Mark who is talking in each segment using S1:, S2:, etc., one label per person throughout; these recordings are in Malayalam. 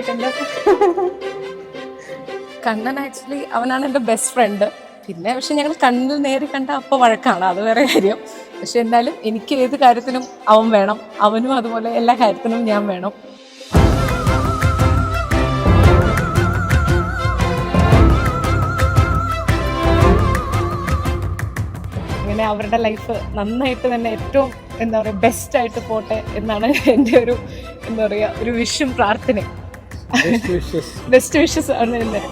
S1: ആയിട്ടുണ്ട്.
S2: കണ്ണൻ ആക്ച്വലി അവനാണ് എൻ്റെ ബെസ്റ്റ് ഫ്രണ്ട്. പിന്നെ പക്ഷെ ഞങ്ങൾ കണ്ണിൽ നേരി കണ്ട അപ്പോൾ വഴക്കാണ്, അത് വേറെ കാര്യം. പക്ഷെ എന്നാലും എനിക്ക് ഏത് കാര്യത്തിനും അവൻ വേണം, അവനും അതുപോലെ എല്ലാ കാര്യത്തിനും ഞാൻ വേണം. അങ്ങനെ അവരുടെ ലൈഫ് നന്നായിട്ട് തന്നെ ഏറ്റവും എന്താ പറയുക ബെസ്റ്റായിട്ട് പോട്ടെ എന്നാണ് എൻ്റെ ഒരു എന്താ പറയുക ഒരു വിഷും പ്രാർത്ഥനയും. ബെസ്റ്റ് വിഷസ് ആണ് എൻ്റെ.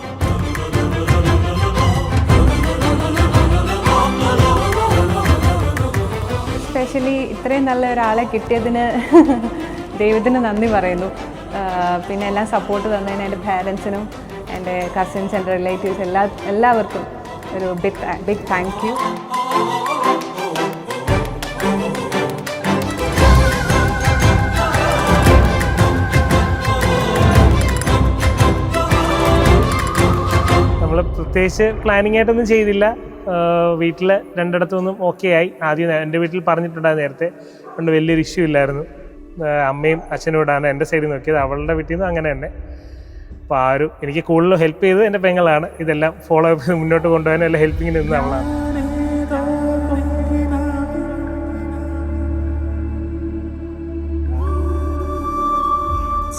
S1: എസ്പെഷ്യലി ഇത്രയും നല്ല ഒരാളെ കിട്ടിയതിന് ദൈവത്തിന് നന്ദി പറയുന്നു. പിന്നെ എല്ലാം സപ്പോർട്ട് തന്നതിന് എൻ്റെ പാരൻസിനും എൻ്റെ കസിൻസ് ആൻഡ് റിലേറ്റീവ്സ് എല്ലാവർക്കും ഒരു ബിഗ് താങ്ക് യു.
S3: നമ്മൾ പ്രത്യേകിച്ച് പ്ലാനിങ് ആയിട്ടൊന്നും ചെയ്തില്ല. വീട്ടിൽ രണ്ടിടത്തുനിന്നും ഓക്കെ ആയി. ആദ്യം എൻ്റെ വീട്ടിൽ പറഞ്ഞിട്ടുണ്ടായിരുന്നു നേരത്തെ, അതുകൊണ്ട് വലിയൊരു ഇഷ്യൂ ഇല്ലായിരുന്നു. അമ്മയും അച്ഛനും ഇവിടാണ് എൻ്റെ സൈഡിൽ നോക്കിയത്, അവളുടെ വീട്ടിൽ നിന്നും അങ്ങനെ തന്നെ. അപ്പോൾ എനിക്ക് കൂടുതൽ ഹെൽപ്പ് ചെയ്തത് എൻ്റെ പെങ്ങളാണ്. ഇതെല്ലാം ഫോളോ അപ്പ് മുന്നോട്ട് കൊണ്ടുപോകാനും എല്ലാം ഹെൽപ്പിങ്ങിന് നിന്ന് അവളാണ്.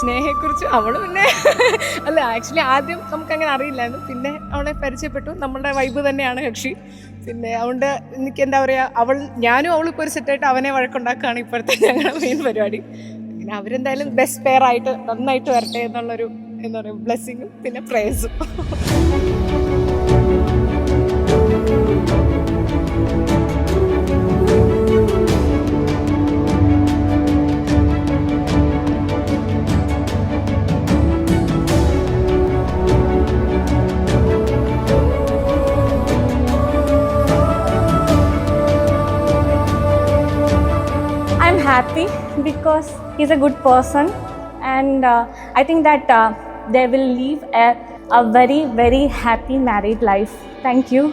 S2: സ്നേഹയെക്കുറിച്ച് അവൾ പിന്നെ അല്ല ആക്ച്വലി ആദ്യം നമുക്കങ്ങനെ അറിയില്ലായിരുന്നു. പിന്നെ അവളെ പരിചയപ്പെട്ടു. നമ്മളുടെ വൈബ് തന്നെയാണ് കക്ഷി. പിന്നെ അതുകൊണ്ട് എനിക്ക് എന്താ പറയുക, ഞാനും അവളും ഇപ്പോൾ ഒരു സെറ്റായിട്ട് അവനെ വഴക്കുണ്ടാക്കുകയാണ് ഇപ്പോഴത്തെ ഞങ്ങളുടെ മെയിൻ പരിപാടി. അങ്ങനെ അവരെന്തായാലും ബെസ്റ്റ് പെയർ ആയിട്ട് നന്നായിട്ട് വരട്ടെ എന്നുള്ളൊരു എന്താ പറയുക ബ്ലെസ്സിങ്ങും പിന്നെ പ്രേസും.
S4: Happy because he's a good person, and I think that they will live a very, very happy married life. Thank you.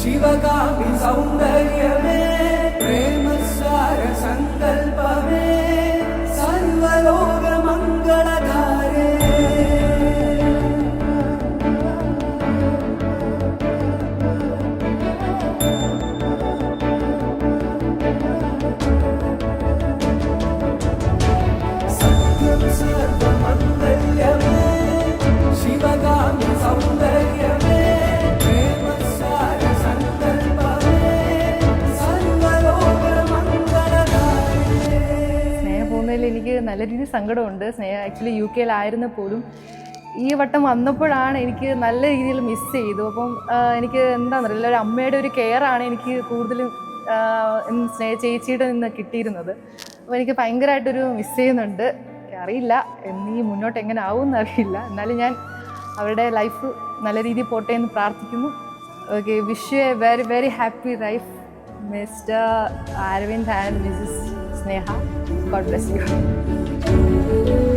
S5: Shivagami saundaryame प्रेमसार संकल्पमे सर्वलोक मंगलधारे सत्यं सर्वमंगल्यमे शिवगामि सौंदर्यमे
S1: എനിക്ക് നല്ല രീതിയിൽ സങ്കടമുണ്ട്. സ്നേഹ ആക്ച്വലി UK പോലും ഈ വട്ടം വന്നപ്പോഴാണ് എനിക്ക് നല്ല രീതിയിൽ മിസ് ചെയ്തു. അപ്പം എനിക്ക് എന്താണെന്നറിയില്ല, ഒരു അമ്മയുടെ ഒരു കെയറാണ് എനിക്ക് കൂടുതലും ചേച്ചിയുടെ നിന്ന് കിട്ടിയിരുന്നത്. അപ്പോൾ എനിക്ക് ഭയങ്കരമായിട്ടൊരു മിസ് ചെയ്യുന്നുണ്ട്. അറിയില്ല ഇനി മുന്നോട്ട് എങ്ങനെ ആവുമെന്ന് അറിയില്ല. എന്നാലും ഞാൻ അവരുടെ ലൈഫ് നല്ല രീതിയിൽ പോട്ടെ എന്ന് പ്രാർത്ഥിക്കുന്നു. Okay, wish you a very very happy life mister Arvind and Mrs Sneha. God bless you.